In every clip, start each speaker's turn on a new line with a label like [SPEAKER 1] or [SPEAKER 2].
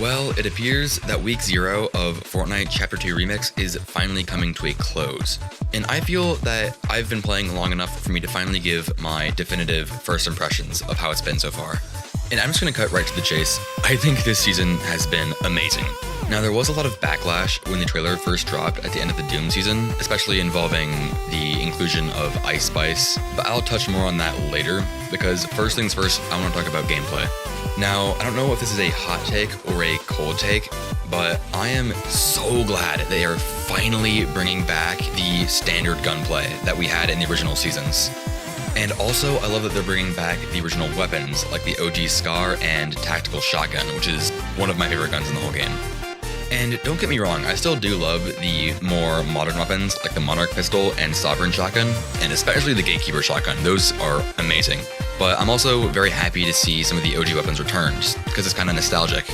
[SPEAKER 1] Well, it appears that week 0 of Fortnite Chapter 2 Remix is finally coming to a close. And I feel that I've been playing long enough for me to finally give my definitive first impressions of how it's been so far. And I'm just going to cut right to the chase. I think this season has been amazing. Now, there was a lot of backlash when the trailer first dropped at the end of the Doom season, especially involving the inclusion of Ice Spice, but I'll touch more on that later, because first things first, I want to talk about gameplay. Now, I don't know if this is a hot take or a cold take, but I am so glad they are finally bringing back the standard gunplay that we had in the original seasons. And also, I love that they're bringing back the original weapons, like the OG Scar and Tactical Shotgun, which is one of my favorite guns in the whole game. And don't get me wrong, I still do love the more modern weapons, like the Monarch Pistol and Sovereign Shotgun, and especially the Gatekeeper Shotgun. Those are amazing. But I'm also very happy to see some of the OG weapons returned, because it's kind of nostalgic.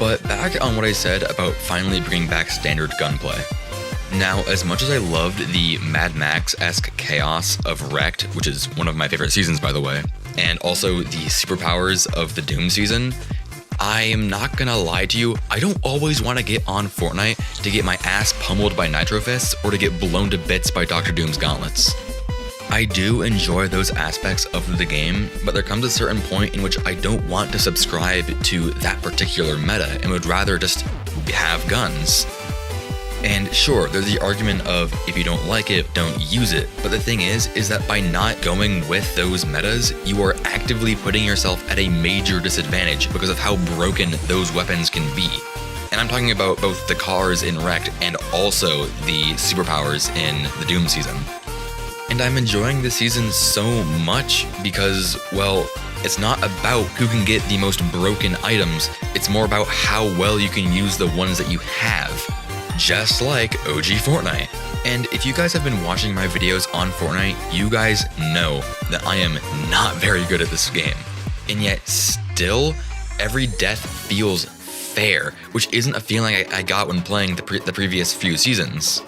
[SPEAKER 1] But back on what I said about finally bringing back standard gunplay. Now, as much as I loved the Mad Max-esque chaos of Wrecked, which is one of my favorite seasons, by the way, and also the superpowers of the Doom season, I am not gonna lie to you, I don't always want to get on Fortnite to get my ass pummeled by Nitro Fists or to get blown to bits by Dr. Doom's gauntlets. I do enjoy those aspects of the game, but there comes a certain point in which I don't want to subscribe to that particular meta and would rather just have guns. And sure, there's the argument of if you don't like it, don't use it. But the thing is that by not going with those metas, you are actively putting yourself at a major disadvantage because of how broken those weapons can be. And I'm talking about both the cars in Wrecked and also the superpowers in the Doom season. And I'm enjoying this season so much because, well, it's not about who can get the most broken items, it's more about how well you can use the ones that you have. Just like OG Fortnite. And if you guys have been watching my videos on Fortnite, you guys know that I am not very good at this game. And yet still, every death feels fair, which isn't a feeling I got when playing the previous few seasons.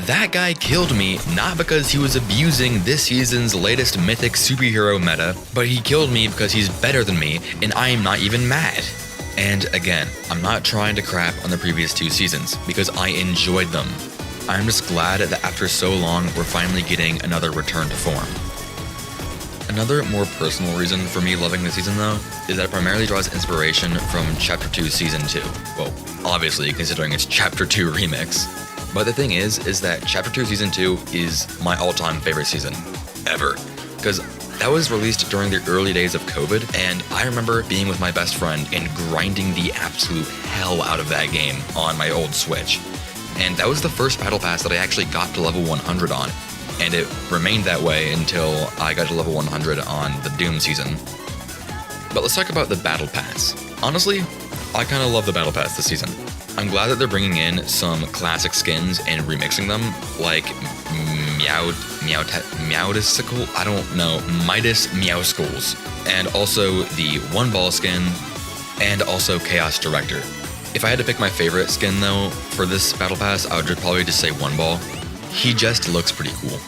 [SPEAKER 1] That guy killed me not because he was abusing this season's latest mythic superhero meta, but he killed me because he's better than me and I am not even mad. And again, I'm not trying to crap on the previous 2 seasons, because I enjoyed them. I'm just glad that after so long, we're finally getting another return to form. Another more personal reason for me loving this season though, is that it primarily draws inspiration from Chapter 2 Season 2. Well, obviously, considering it's Chapter 2 Remix. But the thing is that Chapter 2 Season 2 is my all-time favorite season, ever. Because that was released during the early days of COVID, and I remember being with my best friend and grinding the absolute hell out of that game on my old Switch. And that was the first Battle Pass that I actually got to level 100 on, and it remained that way until I got to level 100 on the Doom season. But let's talk about the Battle Pass. Honestly, I kind of love the Battle Pass this season. I'm glad that they're bringing in some classic skins and remixing them, like Meowdisicle, I don't know, Midas Meowskulls, and also the One Ball skin, and also Chaos Director. If I had to pick my favorite skin though, for this Battle Pass, I would probably just say One Ball. He just looks pretty cool.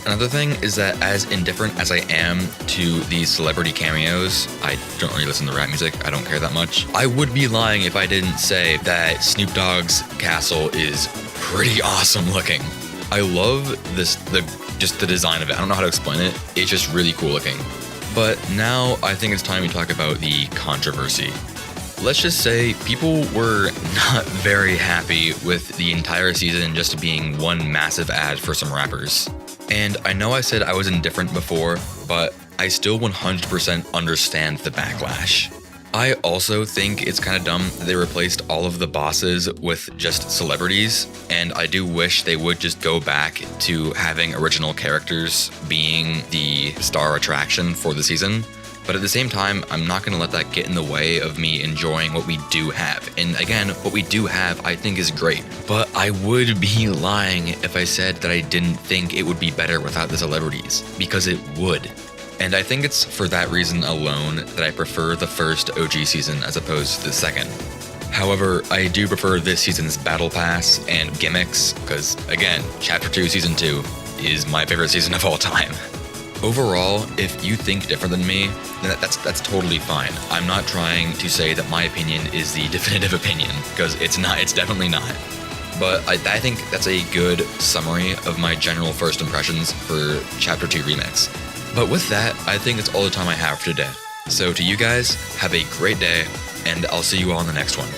[SPEAKER 1] Another thing is that as indifferent as I am to these celebrity cameos, I don't really listen to rap music, I don't care that much. I would be lying if I didn't say that Snoop Dogg's castle is pretty awesome looking. I love just the design of it. I don't know how to explain it. It's just really cool looking. But now I think it's time to talk about the controversy. Let's just say people were not very happy with the entire season just being one massive ad for some rappers. And I know I said I was indifferent before, but I still 100% understand the backlash. I also think it's kind of dumb that they replaced all of the bosses with just celebrities, and I do wish they would just go back to having original characters being the star attraction for the season. But at the same time, I'm not going to let that get in the way of me enjoying what we do have. And again, what we do have, I think is great. But I would be lying if I said that I didn't think it would be better without the celebrities, because it would. And I think it's for that reason alone that I prefer the first OG season as opposed to the second. However, I do prefer this season's Battle Pass and gimmicks, because again, Chapter 2 Season 2 is my favorite season of all time. Overall, if you think different than me, then that's totally fine. I'm not trying to say that my opinion is the definitive opinion, because it's not. It's definitely not. But I think that's a good summary of my general first impressions for Chapter 2 Remix. But with that, I think that's all the time I have for today. So to you guys, have a great day, and I'll see you all in the next one.